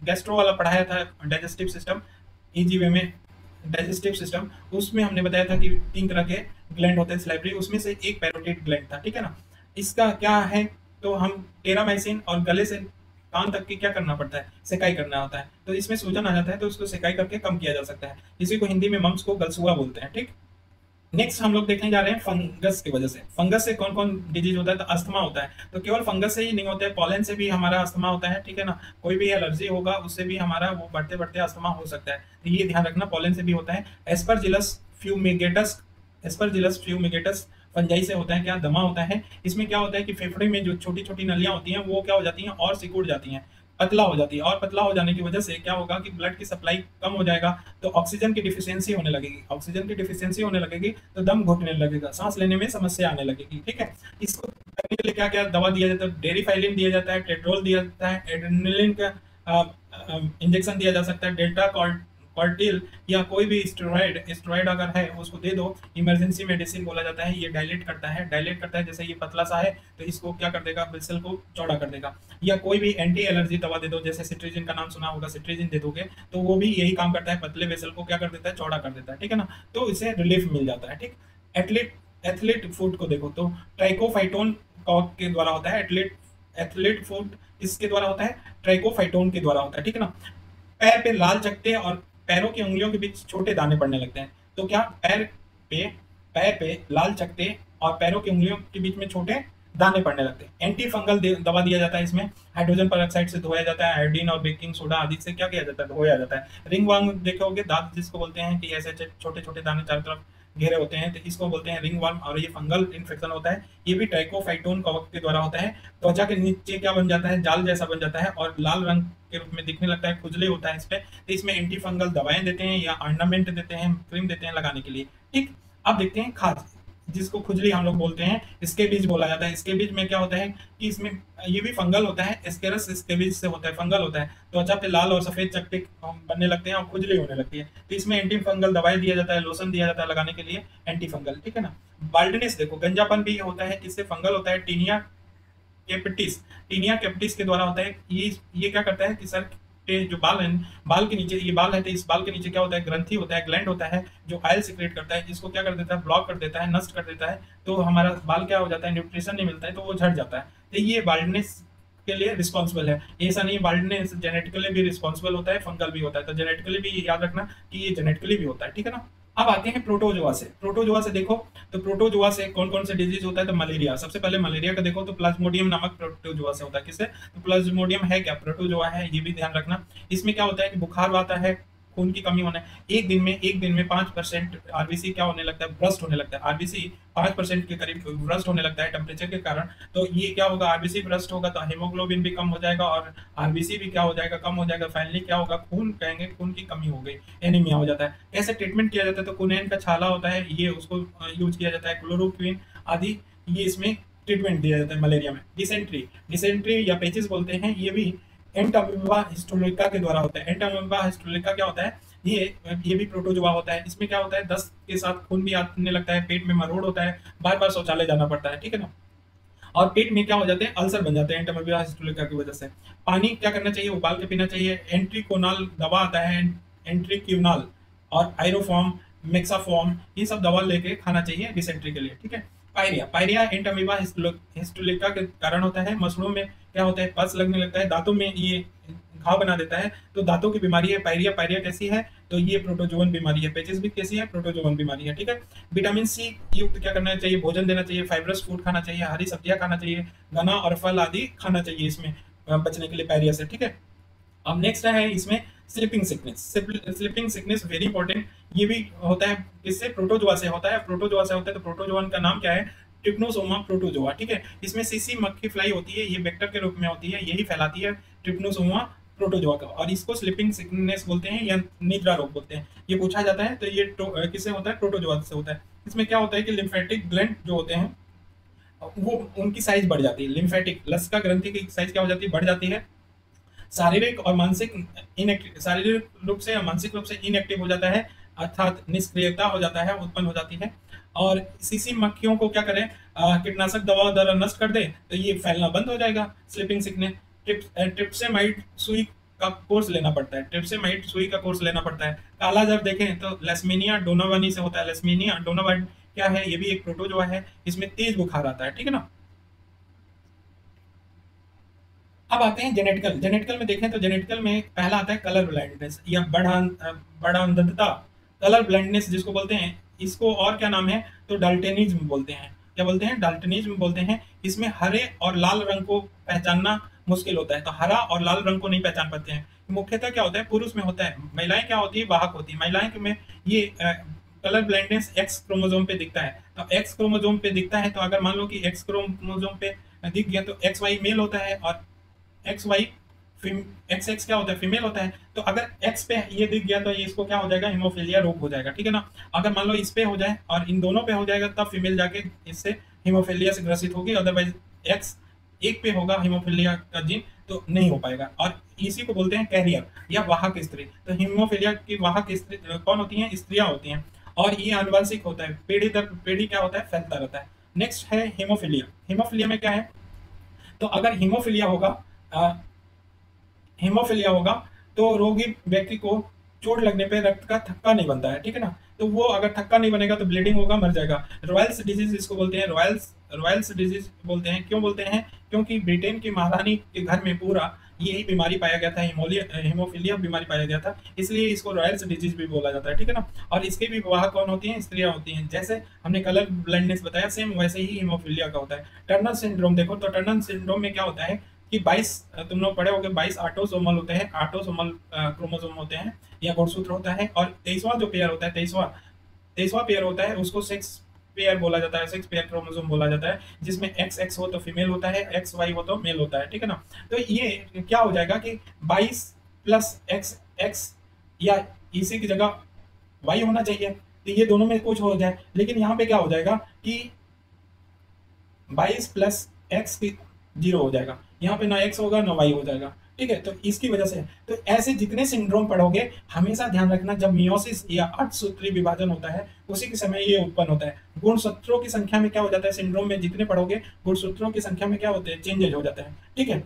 S1: गैस्ट्रो वाला पढ़ाया था, डाइजेस्टिव सिस्टम, इजी वे में डाइजेस्टिव सिस्टम, उसमें हमने बताया था कि 3 तरह के ग्लैंड होते हैं स्लाइवरी, उसमें से एक पैरोटिड ग्लैंड था, ठीक है ना। इसका क्या है, तो हम टेरामाइसिन और गले से कान तक की क्या करना पड़ता है, सेकाई करना होता है। तो इसमें सूजन आ जाता है तो उसको सेकाई करके कम किया जा सकता है। इसी को हिंदी में मम्स को गलसुआ बोलते हैं, ठीक। नेक्स्ट हम लोग देखने जा रहे हैं फंगस की वजह से। फंगस से कौन कौन डिजीज होता है, तो अस्थमा होता है। तो केवल फंगस से ही नहीं होता है, पॉलन से भी हमारा अस्थमा होता है, ठीक है ना। कोई भी एलर्जी होगा उससे भी हमारा वो बढ़ते बढ़ते अस्थमा हो सकता है, तो ये ध्यान रखना, पॉलन से भी होता है। Aspergillus fumigatus, Aspergillus fumigatus fungi से होता है, क्या, दमा होता है। इसमें क्या होता है कि फेफड़े में जो छोटी छोटी नलियां होती हैं वो क्या हो जाती हैं, और सिकुड़ जाती हैं, पतला हो जाती है, और पतला हो जाने की वजह से क्या होगा कि ब्लड की सप्लाई कम हो जाएगा, तो ऑक्सीजन की डिफिशियंसी होने लगेगी। ऑक्सीजन की डिफिशियंसी होने लगेगी तो दम घुटने लगेगा, सांस लेने में समस्या आने लगेगी, ठीक है। इसको करने के लिए क्या क्या दवा दिया जाता है, डेरिफाइलिन दिया जाता है, टेट्रोल दिया जाता है, एड्रेनलिन का इंजेक्शन दिया जा सकता है, डेल्टा कॉर्टिल या कोई भी स्टेरॉइड अगर है उसको दे दो। इमरजेंसी मेडिसिन बोला जाता है, ये डायलेट करता है, जैसे ये पतला सा है तो इसको क्या कर देगा, वेसल को चौड़ा कर देगा। या कोई भी एंटी एलर्जी दवा दे दो, जैसे सिट्रीजिन का नाम सुना होगा, सिट्रीजिन दे दोगे तो वो भी यही काम करता है, पतले वेसल को क्या कर देता है, चौड़ा कर देता है, ठीक है ना। तो इससे रिलीफ मिल जाता है, ठीक। एथलीट फूड को देखो तो ट्राइकोफाइटोन के द्वारा होता है, एथलीट फूड इसके द्वारा होता है, ट्राइकोफाइटोन के द्वारा होता है, ठीक है ना। पैर पे लाल चकत्ते और पैरों की उंगलियों के बीच छोटे दाने पड़ने लगते हैं, तो क्या, पैर पे लाल चकत्ते और पैरों की उंगलियों के बीच में छोटे दाने पड़ने लगते हैं। एंटी फंगल दवा दिया जाता है, इसमें हाइड्रोजन पेरोक्साइड से धोया जाता है, आयोडीन और बेकिंग सोडा आदि से क्या किया जाता है, धोया जाता है। रिंग वर्म देखोगे, दांत जिसको बोलते हैं कि ऐसे छोटे छोटे दाने चारों तरफ घेरे होते हैं, तो इसको बोलते हैं रिंग वर्म, और ये फंगल इन्फेक्शन होता है। ये भी ट्राइकोफाइटोन कवक के द्वारा होता है। त्वचा के नीचे क्या बन जाता है, जाल जैसा बन जाता है और लाल रंग के रूप में दिखने लगता है, खुजली होता है इस पे। तो इसमें एंटी फंगल दवाएं देते हैं या ऑर्नामेंट देते हैं, क्रीम देते हैं लगाने के लिए, ठीक। अब देखते हैं खाज, जिसको खुजली हम लोग बोलते हैं, स्केबीज बोला जाता है। स्केबीज में क्या होता है कि इसमें ये भी फंगल होता है, एस्केरस स्केबीज से होता है, फंगल होता है। त्वचा पे लाल और सफेद चकत्ते बनने लगते हैं और खुजली होने लगती है, तो इसमें एंटी फंगल दवाई दिया जाता है, लोशन दिया जाता है लगाने के लिए, एंटी फंगल, ठीक है ना। बाल्डनेस देखो, गंजापन भी होता है, किससे, फंगल होता है, टीनिया कैपिटिस के द्वारा होता है। ये क्या करता है कि सर के जो बाल हैं, बाल के नीचे ये बाल है, तो इस बाल के नीचे क्या होता है, ग्रंथि होता है, ग्लैंड होता है, जो ऑयल सिक्रेट करता है, इसको क्या कर देता है, ब्लॉक कर देता है, नष्ट कर देता है, तो हमारा बाल क्या हो जाता है, न्यूट्रिशन नहीं मिलता है, तो वो झड़ जाता है। तो ये बाल्डनेस के लिए रिस्पॉन्सिबल है। ऐसा नहीं, बाल्डनेस जेनेटिकली भी रिस्पॉन्सिबल होता है, फंगल भी होता है, तो जेनेटिकली भी याद रखना कि ये जेनेटिकली भी होता है, ठीक है ना। अब आते हैं प्रोटोजोआ से। प्रोटोजोआ से देखो, तो प्रोटोजोआ से कौन कौन से डिजीज होता है, तो मलेरिया। सबसे पहले मलेरिया का देखो तो प्लाज्मोडियम नामक प्रोटोजोआ से होता है। किससे, तो प्लाज्मोडियम है क्या, प्रोटोजोआ है, ये भी ध्यान रखना। इसमें क्या होता है कि बुखार आता है, खून की कमी होना है, एक दिन में 5% आरबीसी क्या होने लगता है, ब्रस्ट होने लगता है। आरबीसी 5% के करीब ब्रस्ट होने लगता है टेम्परेचर के कारण। तो ये क्या होगा, आरबीसी ब्रस्ट होगा तो हीमोग्लोबिन भी कम हो जाएगा और आरबीसी भी क्या हो जाएगा, कम हो जाएगा। फाइनली क्या होगा, खून कहेंगे, खून की कमी हो गई, एनीमिया हो जाता है। कैसे ट्रीटमेंट किया जाता है, तो कुनैन का छाला होता है, ये उसको यूज किया जाता है, क्लोरोक्विन आदि, ये इसमें ट्रीटमेंट दिया जाता है मलेरिया में। डिसेंट्री या पेचिस बोलते हैं, ये भी एंटामीबा हिस्टोलिका के द्वारा होता है। एंटामीबा हिस्टोलिका क्या होता है, ये भी प्रोटोजोआ होता है। इसमें क्या होता है, दस्त के साथ खून भी आने लगता है, पेट में मरोड़ होता है, बार बार शौचालय जाना पड़ता है, ठीक है ना। और पेट में क्या हो जाते हैं, अल्सर बन जाते हैं एंटामीबा हिस्टोलिका की वजह से। पानी क्या करना चाहिए, उबाल के पीना चाहिए। एंट्रीकोनाल दवा आता है, एंट्रीक्यूनाल और आयरोफॉर्म, मेक्साफॉर्म, ये सब दवा लेके खाना चाहिए डिसेंट्री के लिए, ठीक है। पायरिया एंटामीबा हिस्टोलिका के कारण होता है। मसलों में क्या होता है, पस लगने लगता है, दांतों में ये घाव बना देता है, तो दांतों की बीमारी है पायरिया। पायरिया कैसी है, तो ये प्रोटोजोवन बीमारी है। पेचिस भी कैसी है, प्रोटोजोवन बीमारी है, ठीक है। विटामिन सी युक्त क्या करना चाहिए, भोजन देना चाहिए, फाइब्रस फूड खाना चाहिए, हरी सब्जियां खाना चाहिए, गन्ना और फल आदि खाना चाहिए इसमें बचने के लिए पायरिया से, ठीक है। अब नेक्स्ट है इसमें sleeping sickness. Sleeping sickness very important, ये भी होता है किससे, प्रोटोजोआ से होता है। प्रोटोजोआ से होता है, तो प्रोटोजोवन का नाम क्या है, ट्रिप्नोसोमा प्रोटोजोआ, ठीक है। इसमें सीसी मक्खी फ्लाई होती है, ये वेक्टर के रूप में होती है, यही फैलाती है ट्रिप्नोसोमा प्रोटोजोआ का, और इसको स्लीपिंग सिकनेस बोलते हैं या निद्रा रोग बोलते हैं। ये पूछा जाता है, तो ये किससे होता है, प्रोटोजोआ से होता है। इसमें क्या होता है कि लिम्फेटिक ग्लैंड जो होते हैं वो उनकी साइज बढ़ जाती है। लिम्फेटिक लसिका ग्रंथि की साइज क्या हो जाती है, बढ़ जाती है। शारीरिक और मानसिक शारीरिक रूप से या मानसिक रूप से इनएक्टिव हो जाता है, अर्थात निष्क्रियता हो जाता है, उत्पन्न हो जाती है। और सीसी मक्खियों को क्या करें, कीटनाशक दवा द्वारा नष्ट कर दे, तो ये फैलना बंद हो जाएगा स्लीपिंग सिकनेस। ट्रिप्सेमाइड सुई का कोर्स लेना पड़ता है, ट्रिप्सेमाइड सुई का कोर्स लेना पड़ता है। काला जब देखें तो लेस्मीनिया डोनावानी से होता है। लेस्मीनिया डोनावानी क्या है, ये भी एक प्रोटोजोआ है, इसमें तेज बुखार आता है, ठीक है ना। अब आते हैं जेनेटिकल। जेनेटिकल में देखें तो जेनेटिकल में पहला आता है कलर ब्लाइंडनेस या बड़ा अंधता। कलर ब्लाइंडनेस जिसको बोलते हैं, इसको और क्या नाम है, तो डाल्टनिज्म बोलते हैं। क्या बोलते हैं, डाल्टनिज्म बोलते हैं। इसमें हरे और लाल रंग को पहचानना मुश्किल होता है, तो हरा और लाल रंग को नहीं पहचान पाते हैं। मुख्यतः क्या होता है, पुरुष में होता है, महिलाएं क्या होती है, वाहक होती है। महिलाएं में ये कलर ब्लाइंडनेस एक्स क्रोमोसोम पे दिखता है। तो एक्स क्रोमोसोम पे दिखता है, तो अगर मान लो कि एक्स क्रोमोसोम पे दिख गया तो एक्स वाई मेल होता है और एक्स वाई एक्स एक्स क्या होता है, फीमेल होता है। तो अगर एक्स पे ये दिख गया तो ये इसको क्या हो जाएगा, हीमोफीलिया रोग हो जाएगा, ठीक है ना। अगर मान लो इस पे हो जाए और इन दोनों पे हो जाएगा, तब फीमेल जाके इससे हीमोफीलिया से ग्रसित होगी। अदरवाइज एक्स एक पे होगा हीमोफीलिया का जीन तो नहीं हो पाएगा, और इसी को बोलते हैं कैरियर या वाहक स्त्री। तो हीमोफीलिया की वाहक स्त्री कौन होती हैं, स्त्रियां होती हैं, और ये आनुवंशिक होता है, पीढ़ी दर पीढ़ी क्या होता है, फैलता रहता है। नेक्स्ट है हीमोफीलिया। हीमोफीलिया में क्या है, तो अगर हीमोफीलिया होगा तो रोगी व्यक्ति को चोट लगने पे रक्त का थक्का नहीं बनता है, ठीक है ना। तो वो अगर थक्का नहीं बनेगा तो ब्लीडिंग होगा, मर जाएगा। रॉयल्स डिजीज इसको बोलते हैं, रॉयल्स डिजीज बोलते हैं। क्यों बोलते हैं, क्योंकि ब्रिटेन की महारानी के घर में पूरा यही बीमारी पाया गया था, हीमोफीलिया बीमारी पाया गया था, इसलिए इसको रॉयल्स डिजीज भी बोला जाता है, ठीक है ना। और इसके भी वाहक कौन होती हैं, स्त्रियां होती हैं। जैसे हमने कलर ब्लाइंडनेस बताया, सेम वैसे ही हीमोफीलिया का होता है। टर्नर सिंड्रोम देखो, तो टर्नर सिंड्रोम में क्या होता है कि 22 तुम लोग पढ़े होगे, 22 ऑटोसोमल होते हैं, ऑटोसोमल क्रोमोसोम होते हैं या गुणसूत्र होता है। और 23वां जो पेयर होता है, 23वां पेयर होता है, उसको सेक्स पेयर बोला जाता है, सेक्स पेयर क्रोमोसोम बोला जाता है, जिसमें एक्स एक्स हो तो फीमेल होता है, एक्स वाई हो तो मेल होता है, ठीक है ना। तो ये क्या हो जाएगा कि 22 प्लस एक्स एक्स या इसी की जगह वाई होना चाहिए, तो ये दोनों में कुछ हो जाए। लेकिन यहाँ पे क्या हो जाएगा कि 22 प्लस एक्स की 0 हो जाएगा, यहाँ पे ना एक्स होगा ना वाई हो जाएगा, ठीक है। तो इसकी वजह से तो ऐसे जितने सिंड्रोम पढ़ोगे हमेशा ध्यान रखना, जब मियोसिस या अर्धसूत्री विभाजन होता है उसी के समय ये उत्पन्न होता है। गुणसूत्रों की संख्या में क्या हो जाता है, सिंड्रोम में जितने पढ़ोगे गुणसूत्रों की संख्या में क्या होते हैं, चेंजेज हो जाता है, ठीक है।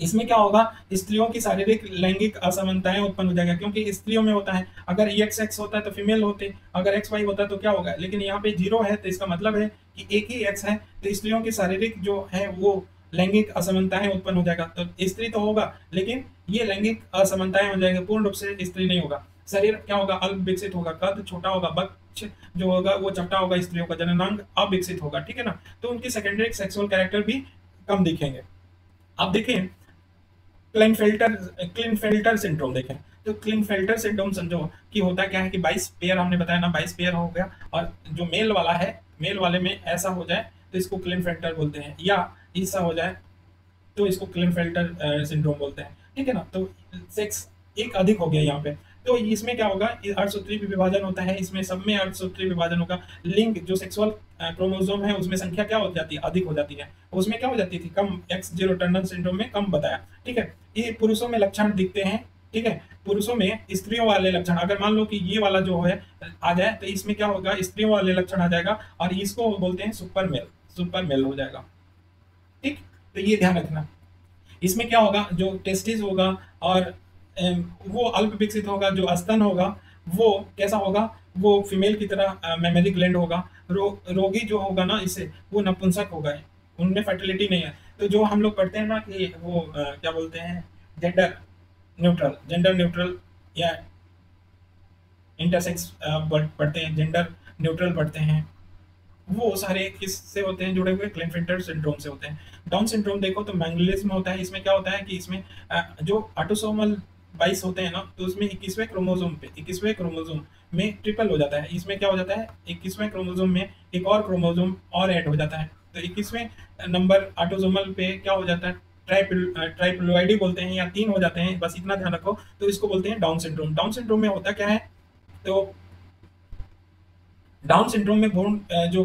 S1: इसमें क्या होगा, स्त्रियों की शारीरिक लैंगिक असमानताएं उत्पन्न हो जाएगा, क्योंकि स्त्रियों में होता है, अगर एक्स एक्स होता है तो फीमेल होते, अगर एक्स वाई होता है तो क्या होगा, लेकिन यहाँ पे जीरो है तो इसका मतलब है कि एक ही एक्स है, तो स्त्रियों की शारीरिक जो है वो लैंगिक असमानताएं उत्पन्न हो जाएगा, तो स्त्री तो होगा लेकिन ये लैंगिक असमानताएं हो जाएंगे, पूर्ण रूप से स्त्री नहीं होगा। शरीर क्या होगा, अल्प विकसित होगा, कद छोटा होगा, बक्ष जो होगा वो चपटा होगा, स्त्रियों का जननांग अविकसित होगा, ठीक है ना। तो उनकी सेकेंडरी सेक्सुअल कैरेक्टर भी कम दिखेंगे। अब देखें क्लिनफेल्टर क्लिनफेल्टर सिंड्रोम देखें, तो क्लिनफेल्टर सिंड्रोम समझो कि होता क्या है कि 22 पेयर हमने बताया ना, 22 पेयर हो गया, और जो मेल वाला है, मेल वाले में ऐसा हो जाए तो इसको क्लिनफेल्टर बोलते हैं, या ऐसा हो जाए तो इसको क्लिनफेल्टर सिंड्रोम बोलते हैं, ठीक है ना। तो सेक्स एक अधिक हो गया यहाँ पे, तो इसमें क्या होगा, अर्धसूत्री विभाजन होता है, इसमें सब में अर्धसूत्री विभाजन होगा, लिंग जो सेक्सुअल क्रोमोसोम है उसमें संख्या क्या हो जाती है, अधिक हो जाती है, उसमें क्या हो जाती थी, कम, एक्स जीरो टर्नर सिंड्रोम में कम बताया, ठीक है। ये पुरुषों में लक्षण दिखते हैं, ठीक है, पुरुषों में स्त्रियों वाले लक्षण, अगर मान लो कि ये वाला जो है आ जाए तो इसमें क्या होगा, स्त्रियों वाले लक्षण आ जाएगा, और इसको बोलते हैं सुपर मेल, सुपर मेल हो जाएगा, ठीक। तो ये ध्यान रखना, इसमें क्या होगा, जो टेस्टिस होगा और वो अल्प विकसित होगा, जो स्तन होगा वो कैसा होगा, वो फीमेल की तरह मेमोरी ग्लैंड होगा, रोगी जो होगा ना इससे वो नपुंसक होगा, उनमें फर्टिलिटी नहीं है। तो जो हम लोग पढ़ते हैं ना कि वो क्या बोलते हैं, जेंडर न्यूट्रल, जेंडर न्यूट्रल या इंटरसेक्स पढ़ते हैं, जेंडर न्यूट्रल पढ़ते हैं, वो सारे किससे होते हैं, जुड़े हुए क्लिनफिल्टर सिंड्रोम से होते हैं। डाउन सिंड्रोम देखो तो मैंगलिज्म होता है, इसमें क्या होता है कि इसमें जो ऑटोसोमल 22 होते हैं ना, तो उसमें 21वें क्रोमोसोम पे, 21वें क्रोमोसोम में ट्रिपल हो जाता है, इसमें क्या हो जाता है, 21वें क्रोमोसोम में एक और क्रोमोसोम और ऐड हो जाता है, तो 21वें नंबर ऑटोसोमल पे क्या हो जाता है, ट्राइप्लोइडी बोलते हैं, या 3 हो जाते हैं, बस इतना ध्यान रखो, तो इसको बोलते हैं डाउन सिंड्रोम। डाउन सिंड्रोम में होता क्या है, तो डाउन सिंड्रोम में भ्रूण जो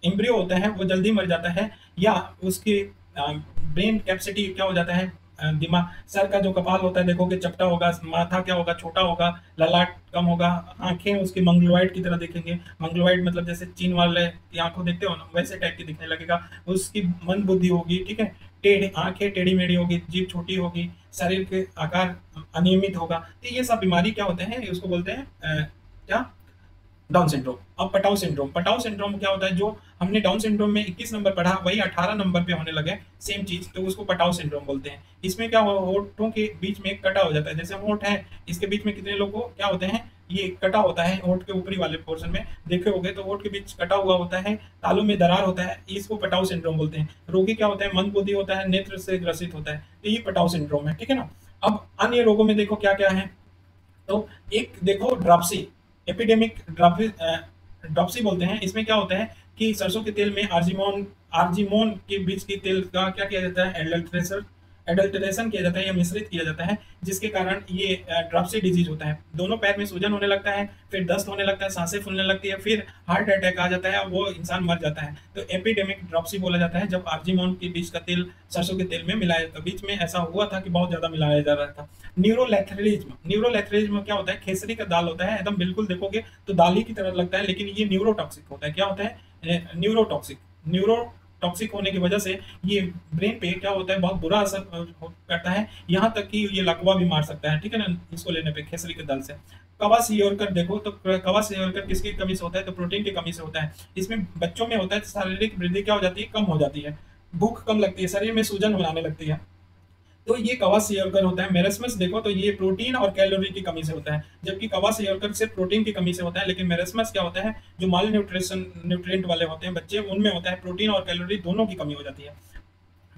S1: एम्ब्रियो होता है वो जल्दी मर जाता है, या उसकी ब्रेन कैपेसिटी क्या हो जाता है, दिमाग, सर का जो कपाल होता है देखोगे चपटा होगा, माथा क्या होगा, छोटा होगा, ललाट कम होगा, आंखें उसकी मंगलोइड की तरह दिखेंगे, मंगलोइड मतलब जैसे चीन वाले की आंखों देखते हो ना वैसे टाइप की दिखने लगेगा, उसकी मंद बुद्धि होगी, ठीक है, टेढ़ी आंखें टेढ़ी मेढ़ी होगी, जीभ छोटी होगी, शरीर के आकार अनियमित होगा, तो ये सब बीमारी क्या होते हैं, उसको बोलते हैं क्या, डाउन सिंड्रोम। अब पटाउ सिंड्रोम, पटाउ सिंड्रोम क्या होता है, जो हमने डाउन सिंड्रोम में 21 नंबर पढ़ा वही 18 नंबर पे होने लगे सेम चीज, तो उसको पटाउ सिंड्रोम बोलते हैं। इसमें क्या हो, होठों के बीच में एक कटा हो जाता है, जैसे होठ है इसके बीच में कितने लोगों को क्या होते हैं, ये कटा होता है होठ के ऊपरी वाले पोर्शन में, देखे होगे तो होठ के बीच कटा हुआ होता है, तालू में दरार होता है, इसको पटाउ सिंड्रोम बोलते हैं। रोगी क्या होता है, मंदबुद्धि होता है, नेत्र से ग्रसित होता है, तो ये पटाउ सिंड्रोम है, ठीक है ना। अब अन्य रोगों में देखो क्या क्या है, तो एक देखो ड्राप्सी, एपिडेमिक ड्रॉप्सी बोलते हैं, इसमें क्या होता है कि सरसों के तेल में आर्जिमोन, आर्जिमोन के बीज की तेल का क्या किया जाता है, एडल्ट्रेशन किया जाता है या मिश्रित किया जाता है, जिसके कारण ये ड्रॉप्सी डिजीज होता है। दोनों पैर में सूजन होने लगता है, फिर दस्त होने लगता है, सांसें फूलने लगती है, फिर हार्ट अटैक आ जाता है, वो इंसान मर जाता है। तो एपिडेमिक ड्रॉप्सी बोला जाता है जब आर्जिमोन के बीज का तेल सरसों के तेल में मिलाया, तो बीच में ऐसा हुआ था कि बहुत ज्यादा मिलाया जा रहा था। न्यूरोलैथरिज्म, न्यूरोलैथरिज्म क्या होता है, खेसरी का दाल होता है, एकदम बिल्कुल देखोगे तो दाल ही की तरह लगता है, लेकिन ये न्यूरोटॉक्सिक होता है। क्या होता है, न्यूरोटॉक्सिक, न्यूरोटॉक्सिक होने की वजह से ये ब्रेन पे क्या होता है, बहुत बुरा असर करता है, यहाँ तक कि ये लकवा भी मार सकता है, ठीक है ना, इसको लेने पे खेसरी के दाल से। कवासियोरकर देखो तो कवासियोरकर किसकी कमी से होता है, तो प्रोटीन की कमी से होता है। इसमें बच्चों में होता है, शारीरिक वृद्धि क्या हो जाती है, कम हो जाती है, भूख कम लगती है, शरीर में सूजन होने लगती है, तो ये कवासियोरकर होता है। मेरेस्मस देखो तो ये प्रोटीन और कैलोरी की कमी से होता है, जबकि कवासियोरकर सिर्फ प्रोटीन की कमी से होता है, लेकिन मेरेस्मस क्या होता है, जो माल न्यूट्रिशन न्यूट्रिएंट वाले होते हैं बच्चे, उनमें होता है प्रोटीन और कैलोरी दोनों की कमी हो जाती है।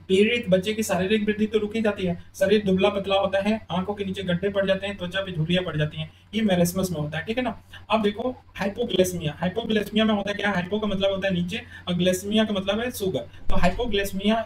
S1: पीड़ित बच्चे की शारीरिक वृद्धि तो रुकी जाती है, शरीर दुबला पतला होता है, आंखों के नीचे गड्ढे पड़ जाते हैं, त्वचा पे झुर्रियां पड़ जाती हैं, ये मेरेस्मस में होता है, ठीक है ना। अब देखो हाइपोग्लाइसेमिया, हाइपोग्लाइसेमिया में होता है क्या, हाइपो का मतलब होता है नीचे और ग्लाइसेमिया का मतलब है शुगर, तो हाइपोग्लाइसेमिया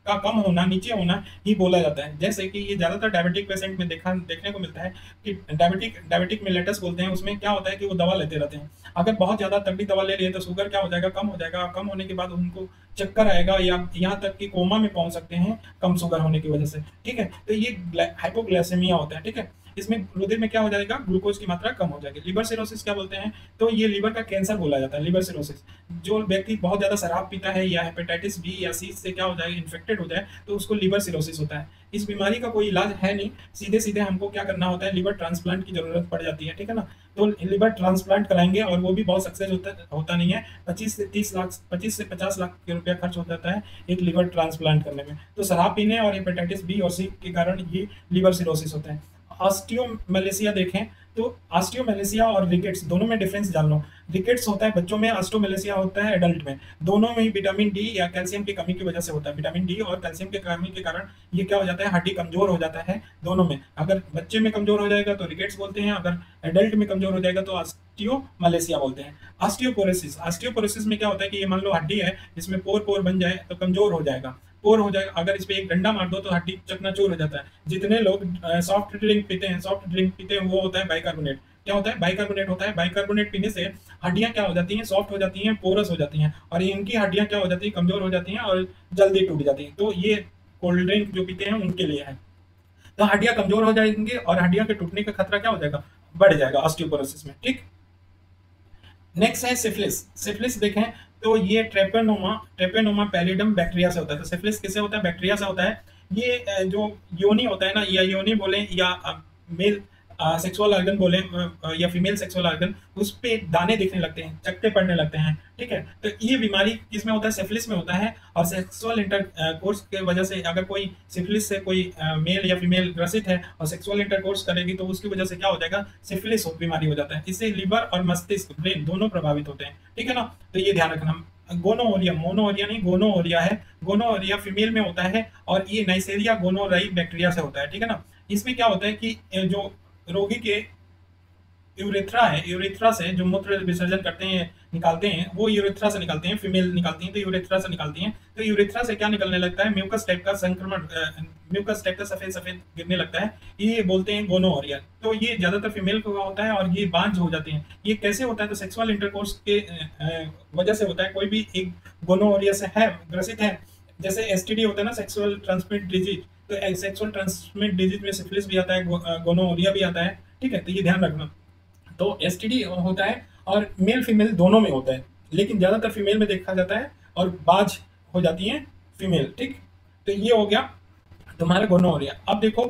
S1: का कम होना, नीचे होना ही बोला जाता है। जैसे कि ये ज्यादातर डायबिटिक पेशेंट में देखने को मिलता है कि डायबिटिक मिलेटस बोलते हैं, उसमें क्या होता है कि वो दवा लेते रहते हैं, अगर बहुत ज्यादा तगड़ी दवा ले लिए तो शुगर क्या हो जाएगा, कम हो जाएगा, कम होने के बाद उनको चक्कर आएगा या यहाँ तक कि कोमा में पहुंच सकते हैं कम शुगर होने की वजह से, ठीक है। तो ये हाइपोग्लाइसेमिया होता है, ठीक है। इसमें रुधिर में क्या हो जाएगा, ग्लूकोज की मात्रा कम हो जाएगी। लिवर सिरोसिस क्या बोलते हैं, तो ये लिवर का कैंसर बोला जाता है, लिवर सिरोसिस। जो व्यक्ति बहुत ज्यादा शराब पीता है या हेपेटाइटिस बी या सी से क्या हो जाए, इन्फेक्टेड हो जाए, तो उसको लिवर सिरोसिस होता है। इस बीमारी का कोई इलाज है नहीं, सीधे सीधे हमको क्या करना होता है, लिवर ट्रांसप्लांट की जरूरत पड़ जाती है, ठीक है ना। तो लिवर ट्रांसप्लांट कराएंगे और वो भी बहुत सक्सेस होता नहीं है। 25 से 50 लाख के रुपया खर्च हो जाता है एक लिवर ट्रांसप्लांट करने में। तो शराब पीने और हेपेटाइटिस बी और सी के कारण ये लिवर सिरोसिस होता है। ऑस्टियोमेलेसिया देखें तो ऑस्टियोमेलेसिया और रिकेट्स दोनों में डिफरेंस जान लो। रिकेट्स होता है बच्चों में, ऑस्टियोमेलेसिया होता है एडल्ट में। दोनों में ही विटामिन डी या कैल्शियम की कमी की वजह से होता है। विटामिन डी और कैल्शियम की कमी के कारण ये क्या हो जाता है, हड्डी कमजोर हो जाता है दोनों में। अगर बच्चे में कमजोर हो जाएगा तो रिकेट्स बोलते हैं, अगर एडल्ट में कमजोर हो जाएगा तो ऑस्टियोमेलेसिया बोलते हैं। ऑस्टियोपोरोसिस, ऑस्टियोपोरोसिस में क्या होता है कि ये मान लो हड्डी है, इसमें पोर पोर बन जाए तो कमजोर हो जाएगा, पोर हो जाएगा। अगर इस पे एक डंडा मार दो तो हड्डी चकनाचूर हो जाता है। जितने लोग सॉफ्ट ड्रिंक पीते हैं, सॉफ्ट ड्रिंक पीते हैं, वो होता है बाइकार्बोनेट। क्या होता है, बाइकार्बोनेट होता है। बाइकार्बोनेट पीने से हड्डियां क्या हो जाती हैं, सॉफ्ट हो जाती हैं, पोरस हो जाती हैं, और इनकी हड्डियां क्या हो जाती हैं, कमजोर हो जाती हैं और जल्दी टूट जाती हैं। तो ये कोल्ड ड्रिंक जो पीते हैं उनके लिए है। तो हड्डियां कमजोर हो जाएंगी और हड्डियों के टूटने का खतरा क्या हो जाएगा, बढ़ जाएगा ऑस्टियोपोरोसिस में, ठीक। नेक्स्ट है सिफिलिस। सिफिलिस देखें तो ये ट्रेपेनोमा पैलिडम बैक्टीरिया से होता है। तो सिफिलिस किससे होता है, बैक्टीरिया से होता है। ये जो योनि होता है ना, या योनि बोले या मेल सेक्सुअल ऑर्गन बोले या फीमेल सेक्सुअल ऑर्गन, उस पे दाने दिखने लगते हैं, चकते पड़ने लगते हैं, ठीक है। तो ये बीमारी किसमें होता है, सिफिलिस में होता है। और सेक्सुअल इंटरकोर्स की वजह से अगर कोई सिफिलिस से कोई मेल या फीमेल ग्रसित है और सेक्सुअल इंटरकोर्स करेगी तो उसकी वजह से क्या हो जाएगा, सिफिलिस बीमारी हो जाता है। इससे लिवर और मस्तिष्क, ब्रेन दोनों प्रभावित होते हैं, ठीक है ना। तो ये ध्यान रखना। गोनोरिया, मोनोरिया नहीं, गोनोरिया है। गोनोरिया फीमेल में होता है और ये नाइसेरिया गोनोराई बैक्टीरिया से होता है, ठीक है ना। इसमें क्या होता है कि जो रोगी के यूरेथ्रा है, यूरेथ्रा से जो मूत्र विसर्जन करते हैं, निकालते हैं, वो यूरेथ्रा से निकालते हैं, फीमेल निकालती हैं तो यूरेथ्रा से निकालती हैं। तो यूरेथ्रा से क्या निकलने लगता है, म्यूकस टाइप का संक्रमण, म्यूकस टाइप का सफेद सफेद गिरने लगता है, ये बोलते हैं गोनोरिया। तो ये ज्यादातर फीमेल को होता है और ये बांझ हो जाती हैं। ये कैसे होता है, तो सेक्सुअल इंटरकोर्स के वजह से होता है। कोई भी एक गोनोरिया से है, ग्रसित है, जैसे एसटीडी होता है ना, सेक्सुअल ट्रांसमिट डिजीज, तो सेक्सुअल ट्रांसमिट डिजीज में सिफिलिस भी आता है, गोनोरिया भी आता है, ठीक है। तो ये ध्यान रखना। तो एसटीडी होता है और मेल फीमेल दोनों में होता है, लेकिन ज्यादातर फीमेल में देखा जाता है और बाझ हो जाती है फीमेल, ठीक। तो ये हो गया तुम्हारा गोनोरिया। अब देखो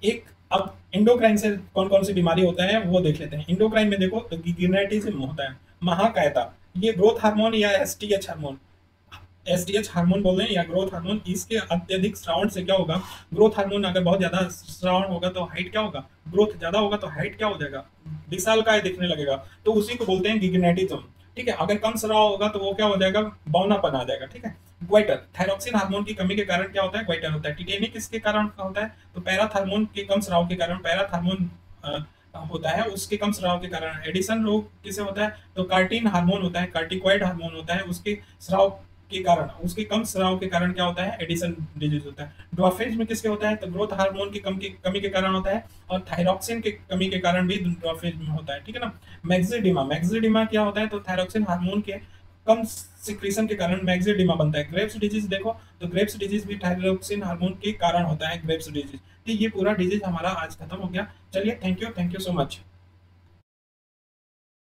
S1: एक, अब इंडोक्राइन से कौन कौन सी बीमारी होता है वो देख लेते हैं। इंडोक्राइन में देखो तो गिनेटिज्म होता है, महाकायता, ये ग्रोथ हार्मोन या एसटीएच हार्मोन, एसटीएच हार्मोन बोल रहे हैं या ग्रोथ हार्मोन, इसके अत्यधिक श्रावण से क्या होगा, ग्रोथ हार्मोन अगर बहुत ज्यादा श्रावण होगा तो हाइट क्या होगा, ग्रोथ ज्यादा होगा तो हाइट क्या हो जाएगा, विशालकाय दिखने लगेगा, तो उसी को बोलते हैं गिग्नेटिज्म, ठीक है। अगर कम श्राव होगा तो वो क्या हो जाएगा, बौनापन आ जाएगा, ठीक है। ग्वाइटर, थायरॉक्सिन हार्मोन की कमी के कारण क्या होता है, ग्वाइटर होता है। टिटेनिक किसके कारण होता है, तो पैराथार्मोन के कम श्राव के कारण, पैराथार्मोन होता है उसके कम श्राव के कारण। एडिसन रोग किसे होता है, तो कार्टिन हार्मोन होता है, कार्टिकॉइड हार्मोन होता है, उसके श्राव के कारण, उसके कम स्राव के कारण क्या होता है, एडिसन डिजीज होता है। ड्वाफेज में किसके होता है, तो ग्रोथ हार्मोन की कमी के कारण होता है और थायरॉक्सिन की कमी के कारण भी ड्वाफेज में होता है, ठीक है ना। मैक्सिडिमा, मैक्सिडिमा क्या होता है, तो थायरॉक्सिन हार्मोन के कम सिक्रीशन के कारण मैक्सिडिमा बनता है। ग्रेव्स डिजीज देखो तो ग्रेव्स डिजीज भी थायरॉक्सिन हार्मोन के कारण होता है, ग्रेव्स डिजीज। तो ये पूरा डिजीज हमारा आज खत्म हो गया। चलिए, थैंक यू सो मच।